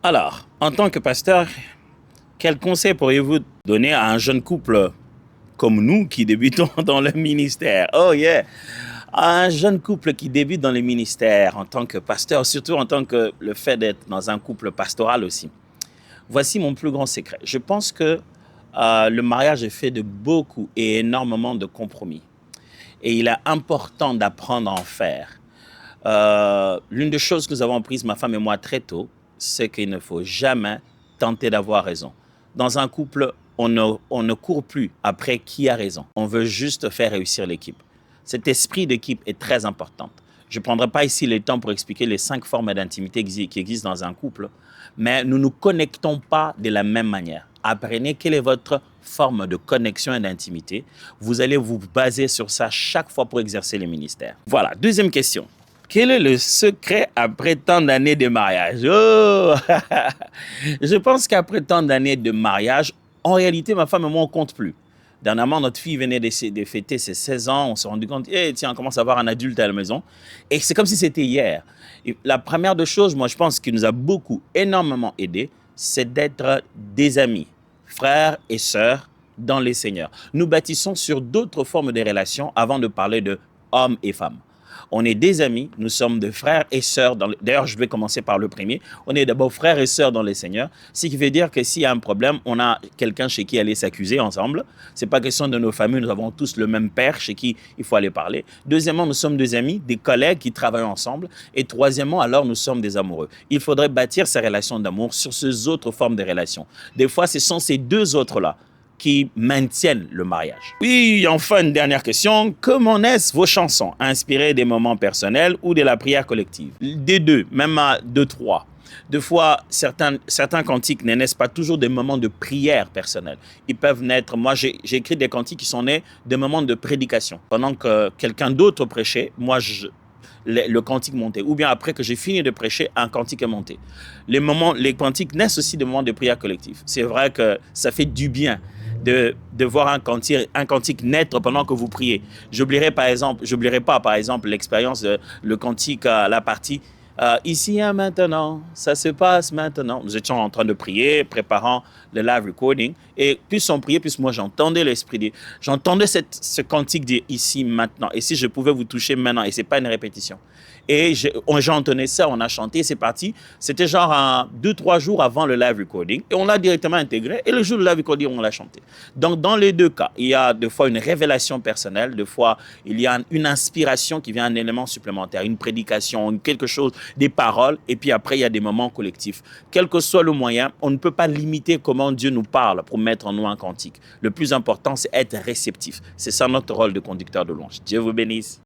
Alors, en tant que pasteur, quel conseil pourriez-vous donner à un jeune couple comme nous qui débutons dans le ministère? Oh yeah! À un jeune couple qui débute dans le ministère en tant que pasteur, surtout en tant que le fait d'être dans un couple pastoral aussi. Voici mon plus grand secret. Je pense que le mariage est fait de beaucoup et énormément de compromis. Et il est important d'apprendre à en faire. L'une des choses que nous avons apprises, ma femme et moi, très tôt, c'est qu'il ne faut jamais tenter d'avoir raison. Dans un couple, on ne court plus après qui a raison. On veut juste faire réussir l'équipe. Cet esprit d'équipe est très important. Je ne prendrai pas ici le temps pour expliquer les 5 formes d'intimité qui existent dans un couple, mais nous ne nous connectons pas de la même manière. Apprenez quelle est votre forme de connexion et d'intimité. Vous allez vous baser sur ça chaque fois pour exercer le ministère. Voilà, deuxième question. Quel est le secret après tant d'années de mariage? Oh Je pense qu'après tant d'années de mariage, en réalité, ma femme et moi, on ne compte plus. Dernièrement, notre fille venait de fêter ses 16 ans. On s'est rendu compte, tiens, on commence à avoir un adulte à la maison. Et c'est comme si c'était hier. Et la première des choses, moi, je pense, qui nous a énormément aidé, c'est d'être des amis, frères et sœurs dans les Seigneurs. Nous bâtissons sur d'autres formes de relations avant de parler de hommes et femmes. On est des amis, nous sommes des frères et sœurs. D'ailleurs, je vais commencer par le premier. On est d'abord frères et sœurs dans les Seigneurs, ce qui veut dire que s'il y a un problème, on a quelqu'un chez qui aller s'accuser ensemble. Ce n'est pas question de nos familles, nous avons tous le même père chez qui il faut aller parler. Deuxièmement, nous sommes des amis, des collègues qui travaillent ensemble. Et troisièmement, alors nous sommes des amoureux. Il faudrait bâtir ces relations d'amour sur ces autres formes de relations. Des fois, ce sont ces deux autres-là qui maintiennent le mariage. Oui, enfin, une dernière question. Comment naissent vos chansons? Inspirées des moments personnels ou de la prière collective? Des deux, même à 2-3. Des fois, certains cantiques ne naissent pas toujours des moments de prière personnelle. Ils peuvent naître... Moi, j'ai écrit des cantiques qui sont nés des moments de prédication. Pendant que quelqu'un d'autre prêchait, moi, le cantique montait. Ou bien après que j'ai fini de prêcher, un cantique est monté. Les cantiques naissent aussi des moments de prière collective. C'est vrai que ça fait du bien de voir un cantique naître pendant que vous priez. J'oublierai pas, par exemple, l'expérience de le cantique à la partie ici et maintenant, ça se passe maintenant. Nous étions en train de prier, préparant le live recording, et plus on priait, plus moi j'entendais l'Esprit dire, j'entendais ce cantique dire ici, maintenant, et si je pouvais vous toucher maintenant, et c'est pas une répétition. Et j'ai entonné ça, on a chanté, c'est parti. C'était genre 2-3 jours avant le live recording, et on l'a directement intégré, et le jour du live recording, on l'a chanté. Donc dans les deux cas, il y a des fois une révélation personnelle, des fois il y a une inspiration qui vient, un élément supplémentaire, une prédication, quelque chose, des paroles, et puis après, il y a des moments collectifs. Quel que soit le moyen, on ne peut pas limiter comment Dieu nous parle pour mettre en nous un cantique. Le plus important, c'est être réceptif. C'est ça notre rôle de conducteur de louange. Dieu vous bénisse.